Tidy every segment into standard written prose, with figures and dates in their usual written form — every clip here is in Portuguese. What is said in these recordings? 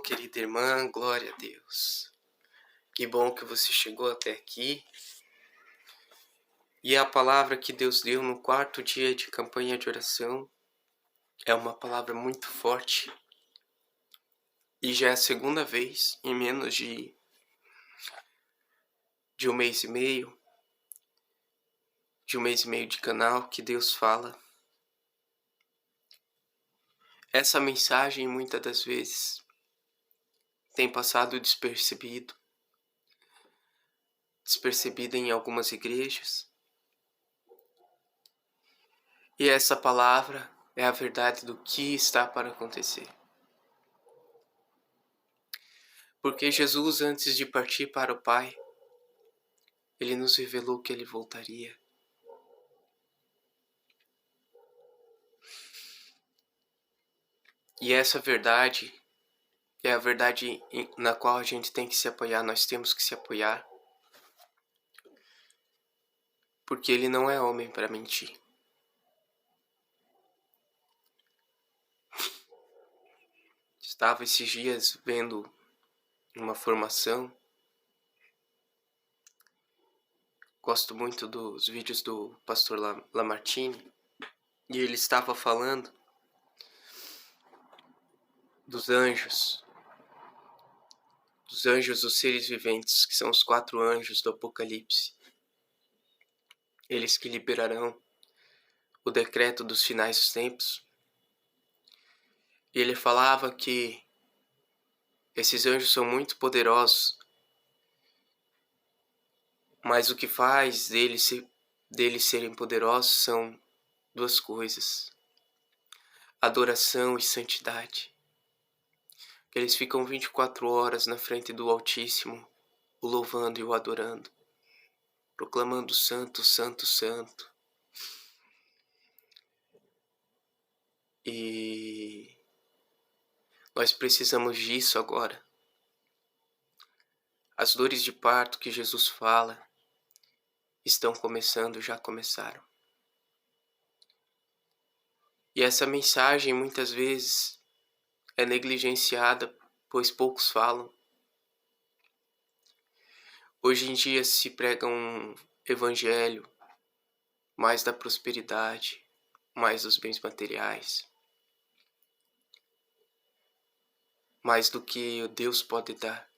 querida irmã, glória a Deus. Que bom que você chegou até aqui. E a palavra que Deus deu no quarto dia de campanha de oração é uma palavra muito forte. E já é a segunda vez em menos de um mês e meio, de canal, que Deus fala. Essa mensagem muitas das vezes tem passado despercebida em algumas igrejas. E essa palavra é a verdade do que está para acontecer. Porque Jesus, antes de partir para o Pai, Ele nos revelou que Ele voltaria. E essa verdade é a verdade na qual a gente tem que se apoiar, nós temos que se apoiar. Porque Ele não é homem para mentir. Estava esses dias vendo uma formação. Gosto muito dos vídeos do pastor Lamartine. E ele estava falando dos anjos. Dos anjos, os seres viventes, que são os 4 anjos do Apocalipse. Eles que liberarão o decreto dos finais dos tempos. E ele falava que esses anjos são muito poderosos, mas o que faz deles serem poderosos são 2 coisas: adoração e santidade. Eles ficam 24 horas na frente do Altíssimo, o louvando e o adorando, proclamando santo, santo, santo. E nós precisamos disso agora. As dores de parto que Jesus fala estão começando, já começaram. E essa mensagem muitas vezes é negligenciada, pois poucos falam. Hoje em dia se prega um evangelho mais da prosperidade, mais dos bens materiais, mais do que Deus pode dar.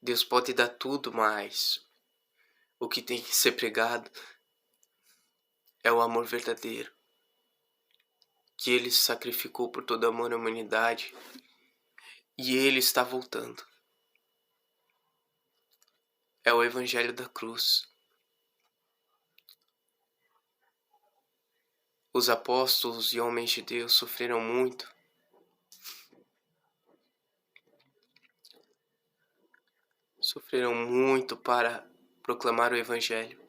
Deus pode dar tudo, mas o que tem que ser pregado é o amor verdadeiro, que Ele se sacrificou por todo amor à humanidade, e Ele está voltando. É o evangelho da cruz. Os apóstolos e homens de Deus sofreram muito. Sofreram muito para proclamar o evangelho.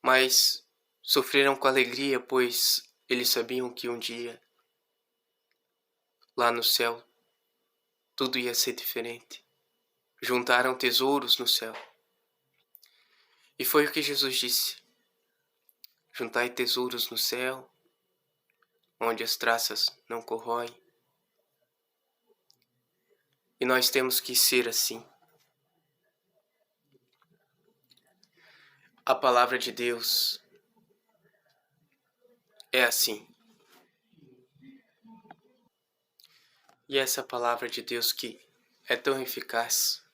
Mas sofreram com alegria, pois eles sabiam que um dia, lá no céu, tudo ia ser diferente. Juntaram tesouros no céu. E foi o que Jesus disse: juntai tesouros no céu, onde as traças não corroem. E nós temos que ser assim. A palavra de Deus é assim. E essa palavra de Deus que é tão eficaz,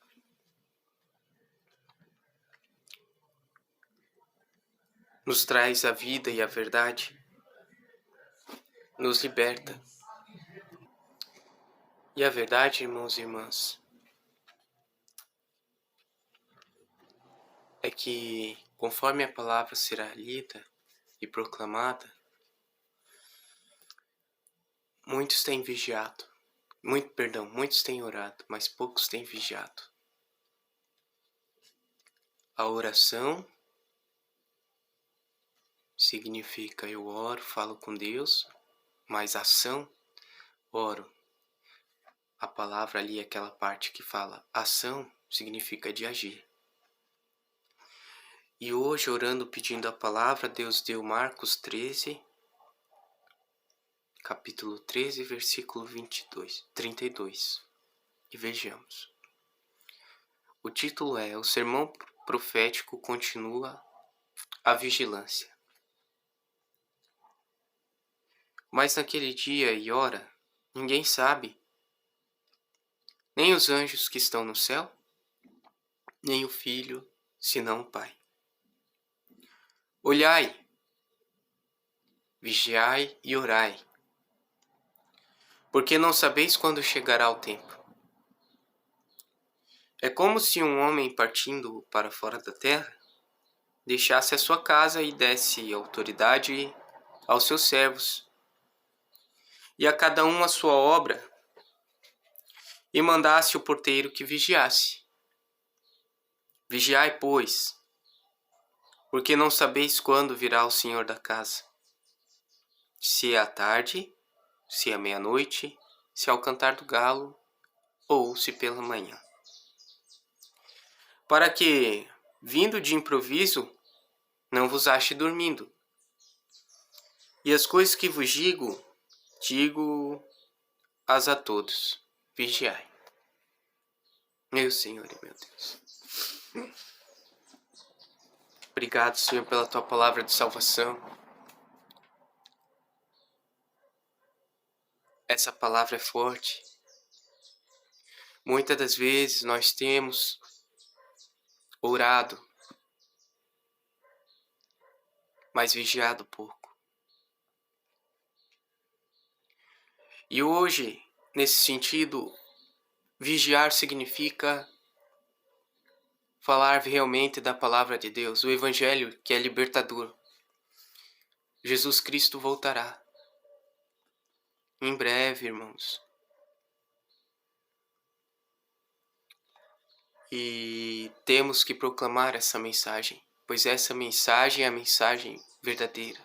nos traz a vida e a verdade, nos liberta. E a verdade, irmãos e irmãs, é que conforme a palavra será lida e proclamada, muitos têm vigiado. Muitos têm orado, mas poucos têm vigiado. A oração significa eu oro, falo com Deus, mas ação, oro. A palavra ali, aquela parte que fala ação, significa de agir. E hoje, orando, pedindo a palavra, Deus deu Marcos 13, capítulo 13, versículo 32. E vejamos. O título é: O sermão profético continua a vigilância. Mas naquele dia e hora, ninguém sabe, nem os anjos que estão no céu, nem o Filho, senão o Pai. Olhai, vigiai e orai, porque não sabeis quando chegará o tempo. É como se um homem partindo para fora da terra deixasse a sua casa e desse autoridade aos seus servos, e a cada um a sua obra, e mandasse o porteiro que vigiasse. Vigiai, pois, porque não sabeis quando virá o Senhor da casa, se é à tarde, se é à meia-noite, se é ao cantar do galo, ou se pela manhã. Para que, vindo de improviso, não vos ache dormindo. E as coisas que vos digo-as a todos. Vigiai. Meu Senhor e meu Deus. Obrigado, Senhor, pela tua palavra de salvação. Essa palavra é forte. Muitas das vezes nós temos orado, mas vigiado pouco. E hoje, nesse sentido, vigiar significa falar realmente da palavra de Deus, o Evangelho que é libertador. Jesus Cristo voltará. Em breve, irmãos. E temos que proclamar essa mensagem, pois essa mensagem é a mensagem verdadeira.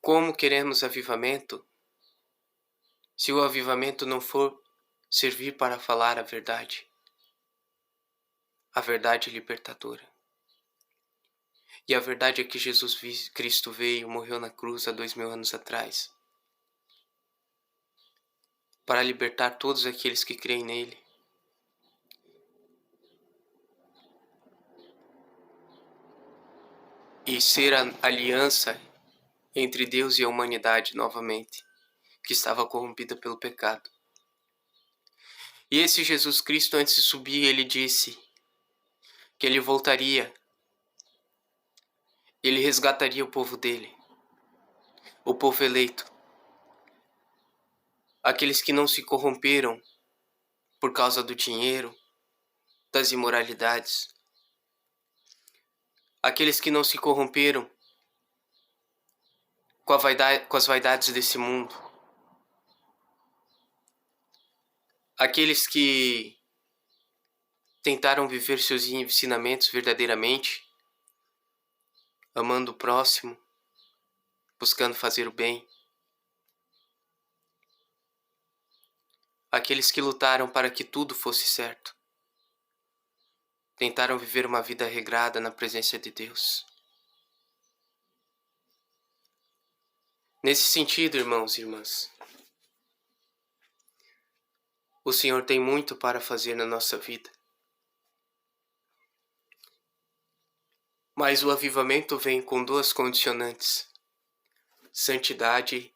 Como queremos avivamento, se o avivamento não for servir para falar a verdade libertadora? E a verdade é que Jesus Cristo veio, morreu na cruz há 2000 anos atrás, para libertar todos aqueles que creem nele. E ser a aliança entre Deus e a humanidade novamente, que estava corrompida pelo pecado. E esse Jesus Cristo, antes de subir, ele disse que ele voltaria, ele resgataria o povo dele, o povo eleito, aqueles que não se corromperam por causa do dinheiro, das imoralidades, aqueles que não se corromperam com as vaidades desse mundo, aqueles que tentaram viver seus ensinamentos verdadeiramente, amando o próximo, buscando fazer o bem, aqueles que lutaram para que tudo fosse certo, tentaram viver uma vida regrada na presença de Deus. Nesse sentido, irmãos e irmãs, o Senhor tem muito para fazer na nossa vida. Mas o avivamento vem com duas condicionantes: santidade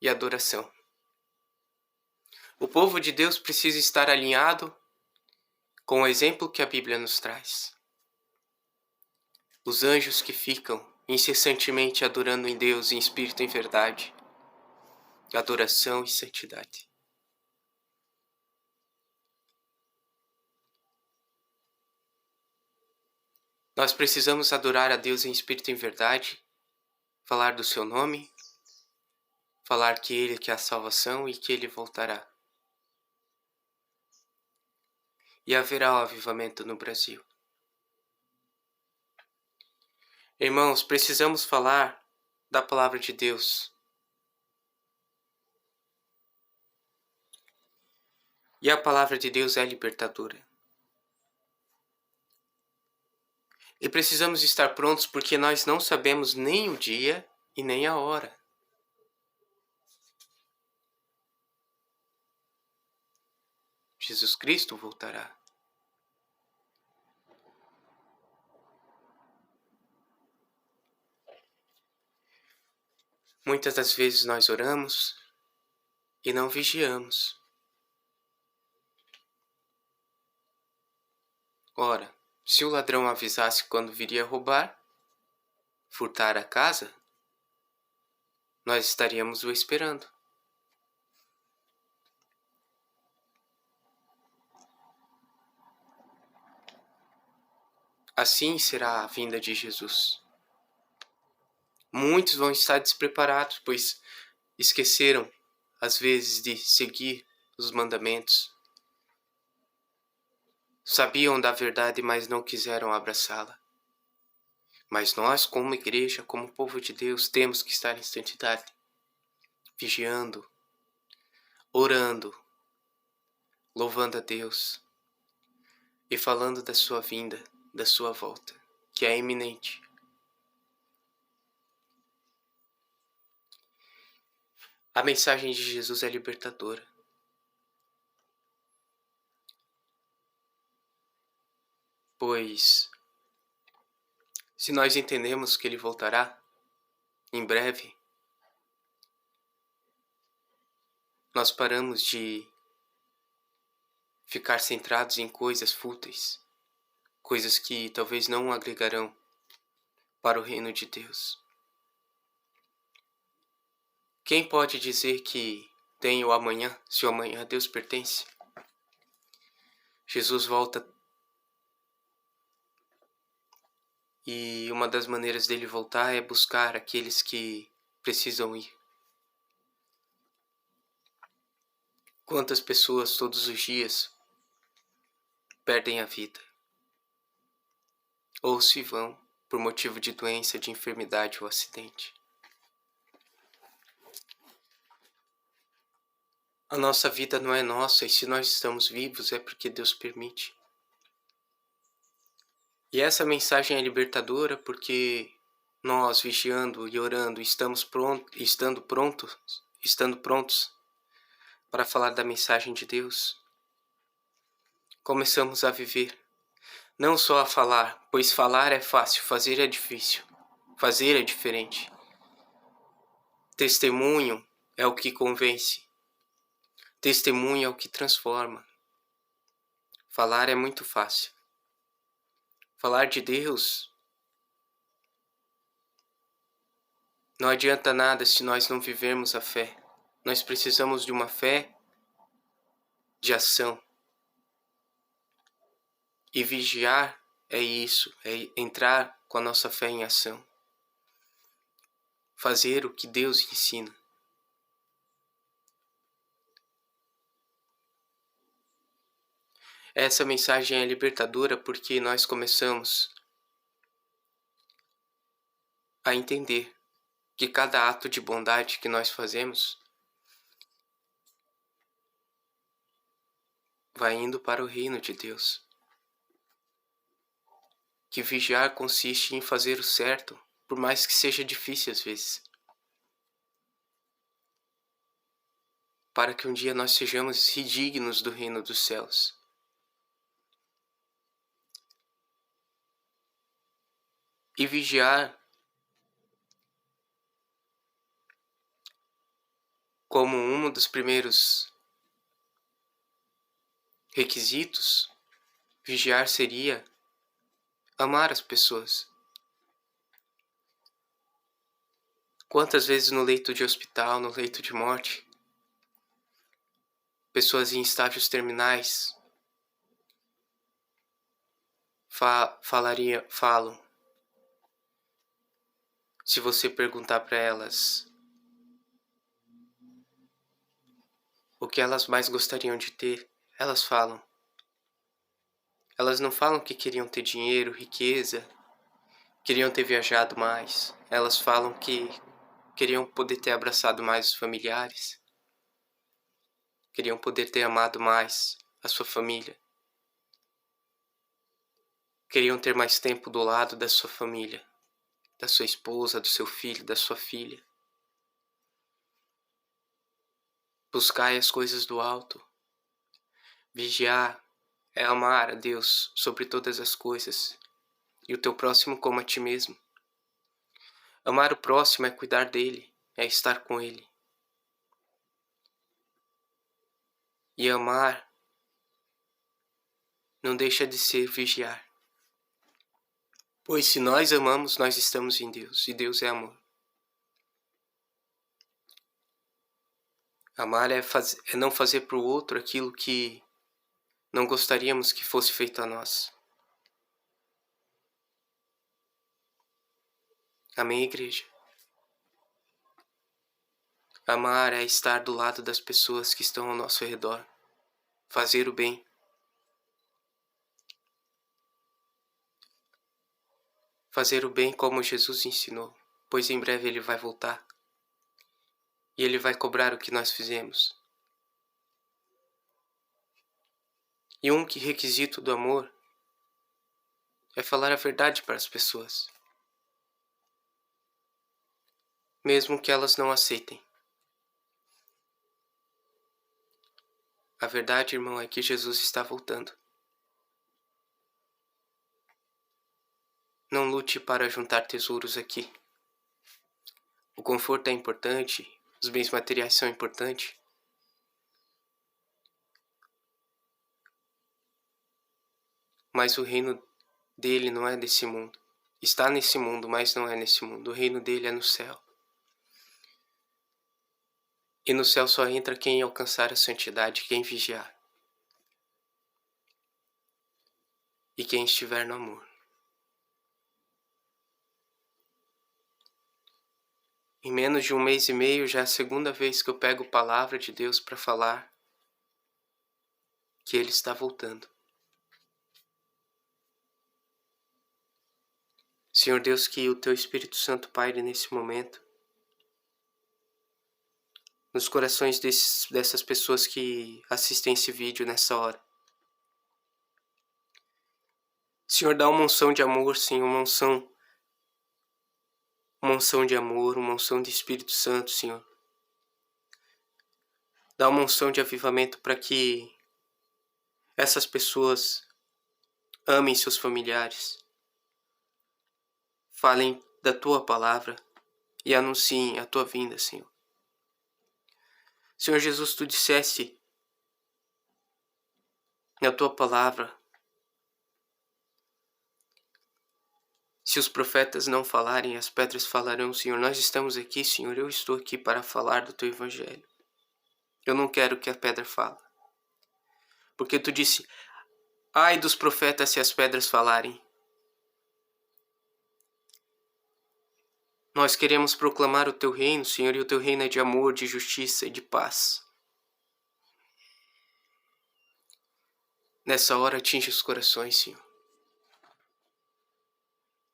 e adoração. O povo de Deus precisa estar alinhado com o exemplo que a Bíblia nos traz. Os anjos que ficam incessantemente adorando em Deus em espírito e em verdade. Adoração e santidade. Nós precisamos adorar a Deus em espírito e em verdade, falar do seu nome, falar que Ele quer a salvação e que Ele voltará. E haverá um avivamento no Brasil. Irmãos, precisamos falar da palavra de Deus. E a palavra de Deus é libertadora. E precisamos estar prontos porque nós não sabemos nem o dia e nem a hora. Jesus Cristo voltará. Muitas das vezes nós oramos e não vigiamos. Ora, se o ladrão avisasse quando viria roubar, furtar a casa, nós estaríamos o esperando. Assim será a vinda de Jesus. Muitos vão estar despreparados, pois esqueceram, às vezes, de seguir os mandamentos. Sabiam da verdade, mas não quiseram abraçá-la. Mas nós, como igreja, como povo de Deus, temos que estar em santidade, vigiando, orando, louvando a Deus e falando da sua vinda, da sua volta, que é iminente. A mensagem de Jesus é libertadora. Pois, se nós entendemos que Ele voltará em breve, nós paramos de ficar centrados em coisas fúteis, coisas que talvez não agregarão para o reino de Deus. Quem pode dizer que tem o amanhã, se o amanhã a Deus pertence? Jesus volta e uma das maneiras dele voltar é buscar aqueles que precisam ir. Quantas pessoas todos os dias perdem a vida ou se vão por motivo de doença, de enfermidade ou acidente? A nossa vida não é nossa e se nós estamos vivos é porque Deus permite. E essa mensagem é libertadora porque nós, vigiando e orando, estando prontos para falar da mensagem de Deus, começamos a viver. Não só a falar, pois falar é fácil, fazer é difícil. Fazer é diferente. Testemunho é o que convence. Testemunho é o que transforma. Falar é muito fácil. Falar de Deus não adianta nada se nós não vivermos a fé. Nós precisamos de uma fé de ação. E vigiar é isso, é entrar com a nossa fé em ação. Fazer o que Deus ensina. Essa mensagem é libertadora porque nós começamos a entender que cada ato de bondade que nós fazemos vai indo para o reino de Deus. Que vigiar consiste em fazer o certo, por mais que seja difícil às vezes. Para que um dia nós sejamos dignos do reino dos céus. E vigiar como um dos primeiros requisitos, vigiar seria amar as pessoas. Quantas vezes no leito de hospital, no leito de morte, pessoas em estágios terminais falam. Se você perguntar para elas o que elas mais gostariam de ter, elas falam. Elas não falam que queriam ter dinheiro, riqueza, queriam ter viajado mais. Elas falam que queriam poder ter abraçado mais os familiares. Queriam poder ter amado mais a sua família. Queriam ter mais tempo do lado da sua família. da sua esposa, do seu filho, da sua filha. Buscai as coisas do alto. Vigiar é amar a Deus sobre todas as coisas, e o teu próximo como a ti mesmo. Amar o próximo é cuidar dele, é estar com ele. E amar não deixa de ser vigiar. Pois se nós amamos, nós estamos em Deus, e Deus é amor. Amar é não fazer para o outro aquilo que não gostaríamos que fosse feito a nós. Amém, igreja? Amar é estar do lado das pessoas que estão ao nosso redor. Fazer o bem. Fazer o bem como Jesus ensinou, pois em breve Ele vai voltar. E Ele vai cobrar o que nós fizemos. E requisito do amor é falar a verdade para as pessoas, mesmo que elas não aceitem. A verdade, irmão, é que Jesus está voltando. Não lute para juntar tesouros aqui. O conforto é importante, os bens materiais são importantes. Mas o reino dele não é desse mundo. Está nesse mundo, mas não é nesse mundo. O reino dele é no céu. E no céu só entra quem alcançar a santidade, quem vigiar. E quem estiver no amor. Em menos de 1 mês e meio, já é a segunda vez que eu pego a palavra de Deus para falar que Ele está voltando. Senhor Deus, que o Teu Espírito Santo paire nesse momento, nos corações dessas pessoas que assistem esse vídeo nessa hora. Senhor, dá uma unção de amor, Senhor, uma unção de amor, uma unção de Espírito Santo, Senhor. Dá uma unção de avivamento para que essas pessoas amem seus familiares, falem da Tua palavra e anunciem a Tua vinda, Senhor. Senhor Jesus, Tu disseste na Tua palavra, se os profetas não falarem, as pedras falarão, Senhor. Nós estamos aqui, Senhor, eu estou aqui para falar do Teu Evangelho. Eu não quero que a pedra fale. Porque Tu disse, ai dos profetas se as pedras falarem. Nós queremos proclamar o Teu reino, Senhor, e o Teu reino é de amor, de justiça e de paz. Nessa hora atinge os corações, Senhor.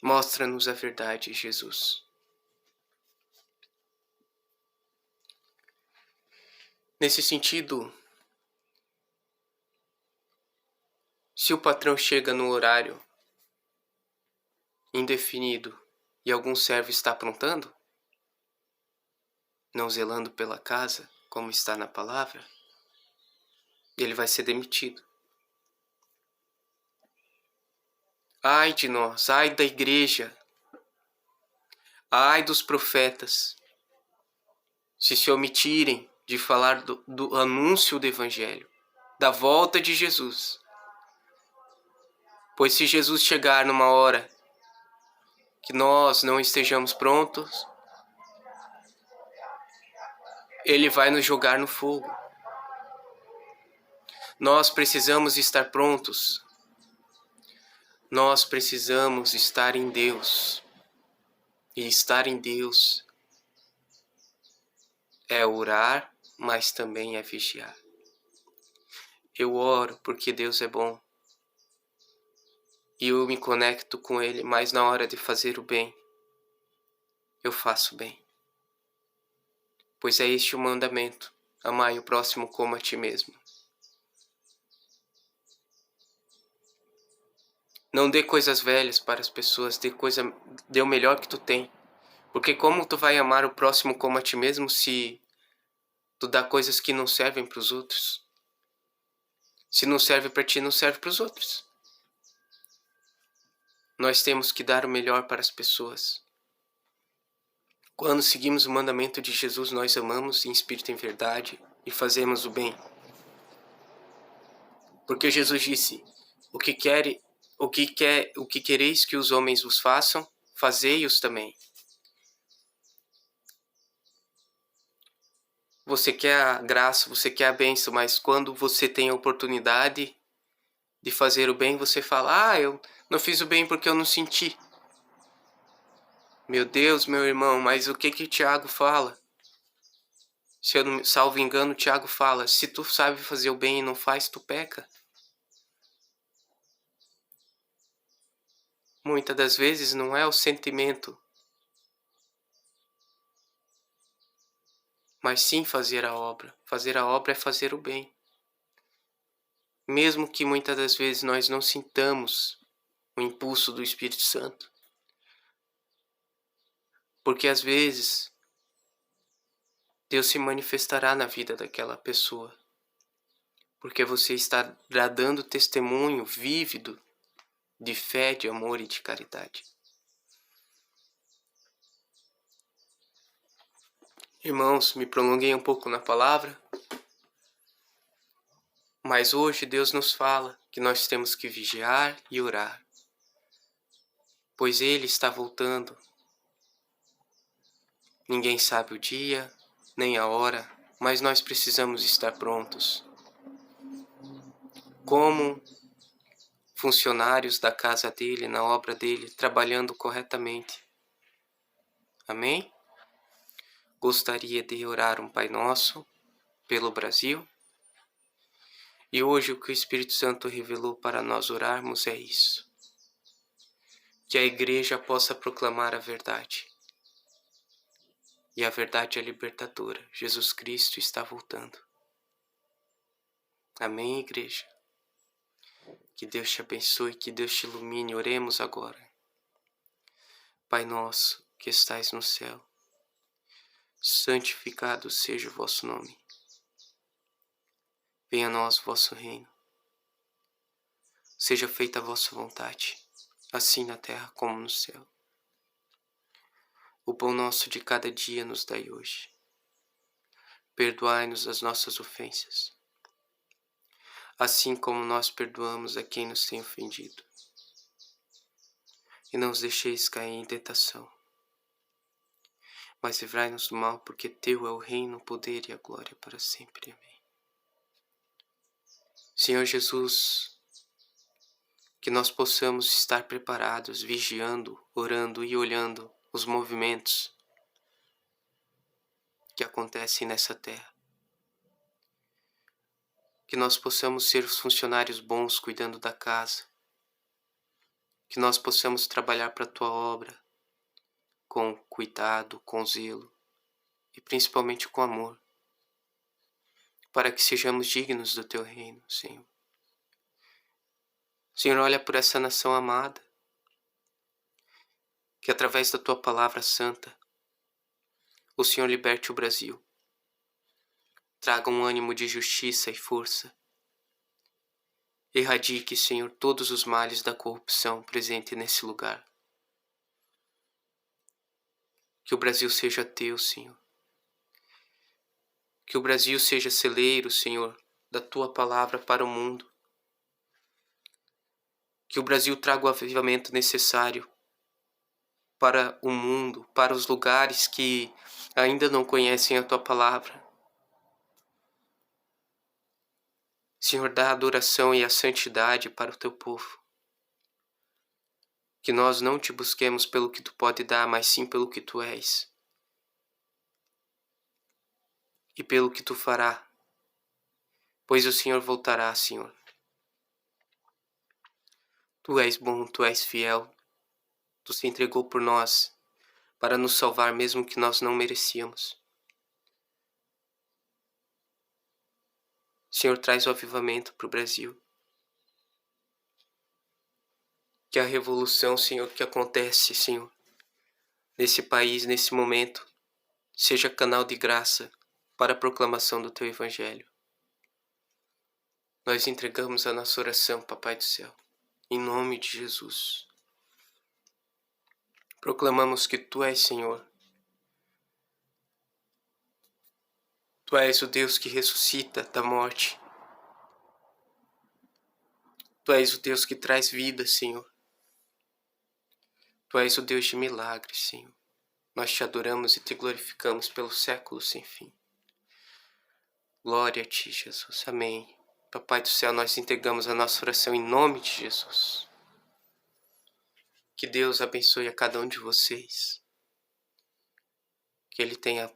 Mostra-nos a verdade, Jesus. Nesse sentido, se o patrão chega no horário indefinido e algum servo está aprontando, não zelando pela casa, como está na palavra, ele vai ser demitido. Ai de nós, ai da igreja, ai dos profetas, se omitirem de falar do anúncio do Evangelho, da volta de Jesus. Pois se Jesus chegar numa hora que nós não estejamos prontos, Ele vai nos jogar no fogo. Nós precisamos estar prontos. Nós precisamos estar em Deus. E estar em Deus é orar, mas também é vigiar. Eu oro porque Deus é bom. E eu me conecto com Ele, mas na hora de fazer o bem, eu faço bem. Pois é este o mandamento: amai o próximo como a ti mesmo. Não dê coisas velhas para as pessoas, dê o melhor que tu tem. Porque como tu vai amar o próximo como a ti mesmo se tu dá coisas que não servem para os outros? Se não serve para ti, não serve para os outros. Nós temos que dar o melhor para as pessoas. Quando seguimos o mandamento de Jesus, nós amamos em espírito e em verdade e fazemos o bem. Porque Jesus disse: o que quereis que os homens vos façam, fazei-os também. Você quer a graça, você quer a bênção, mas quando você tem a oportunidade de fazer o bem, você fala: eu não fiz o bem porque eu não senti. Meu Deus, meu irmão, mas o que Tiago fala? Se eu não salvo engano, Tiago fala: se tu sabe fazer o bem e não faz, tu peca. Muitas das vezes não é o sentimento, mas sim fazer a obra. Fazer a obra é fazer o bem. Mesmo que muitas das vezes nós não sintamos o impulso do Espírito Santo. Porque às vezes Deus se manifestará na vida daquela pessoa. Porque você está dando testemunho vívido de fé, de amor e de caridade. Irmãos, me prolonguei um pouco na palavra, mas hoje Deus nos fala que nós temos que vigiar e orar, pois Ele está voltando. Ninguém sabe o dia, nem a hora, mas nós precisamos estar prontos. Como funcionários da casa dele, na obra dele, trabalhando corretamente. Amém? Gostaria de orar um Pai Nosso pelo Brasil. E hoje o que o Espírito Santo revelou para nós orarmos é isso. Que a igreja possa proclamar a verdade. E a verdade é libertadora. Jesus Cristo está voltando. Amém, igreja? Que Deus te abençoe, que Deus te ilumine. Oremos agora. Pai nosso, que estais no céu, santificado seja o vosso nome. Venha a nós o vosso reino. Seja feita a vossa vontade, assim na terra como no céu. O pão nosso de cada dia nos dai hoje. Perdoai-nos as nossas ofensas, assim como nós perdoamos a quem nos tem ofendido. E não os deixeis cair em tentação, mas livrai-nos do mal, porque teu é o reino, o poder e a glória para sempre. Amém. Senhor Jesus, que nós possamos estar preparados, vigiando, orando e olhando os movimentos que acontecem nessa terra. Que nós possamos ser os funcionários bons cuidando da casa. Que nós possamos trabalhar para a tua obra com cuidado, com zelo e principalmente com amor, para que sejamos dignos do teu reino, Senhor. Senhor, olha por essa nação amada, que através da tua palavra santa, o Senhor liberte o Brasil. Traga um ânimo de justiça e força. Erradique, Senhor, todos os males da corrupção presente nesse lugar. Que o Brasil seja teu, Senhor. Que o Brasil seja celeiro, Senhor, da tua palavra para o mundo. Que o Brasil traga o avivamento necessário para o mundo, para os lugares que ainda não conhecem a tua palavra. Senhor, dá a adoração e a santidade para o teu povo. Que nós não te busquemos pelo que tu pode dar, mas sim pelo que tu és. E pelo que tu fará. Pois o Senhor voltará, Senhor. Tu és bom, tu és fiel. Tu se entregou por nós, para nos salvar mesmo que nós não merecíamos. Senhor, traz o avivamento para o Brasil. Que a revolução, Senhor, que acontece, Senhor, nesse país, nesse momento, seja canal de graça para a proclamação do Teu Evangelho. Nós entregamos a nossa oração, Papai do Céu, em nome de Jesus. Proclamamos que Tu és, Senhor. Tu és o Deus que ressuscita da morte. Tu és o Deus que traz vida, Senhor. Tu és o Deus de milagres, Senhor. Nós te adoramos e te glorificamos pelos séculos sem fim. Glória a Ti, Jesus. Amém. Papai do Céu, nós entregamos a nossa oração em nome de Jesus. Que Deus abençoe a cada um de vocês. Que Ele tenha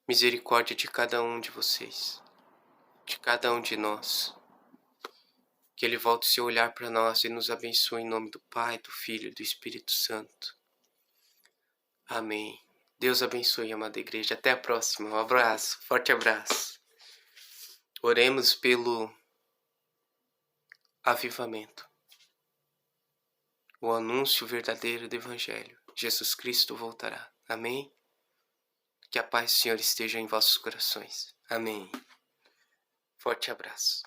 misericórdia de cada um de vocês, de cada um de nós. Que Ele volte seu olhar para nós e nos abençoe em nome do Pai, do Filho e do Espírito Santo. Amém. Deus abençoe, amada igreja. Até a próxima. Um abraço, forte abraço. Oremos pelo avivamento. O anúncio verdadeiro do Evangelho. Jesus Cristo voltará. Amém? Que a paz do Senhor esteja em vossos corações. Amém. Forte abraço.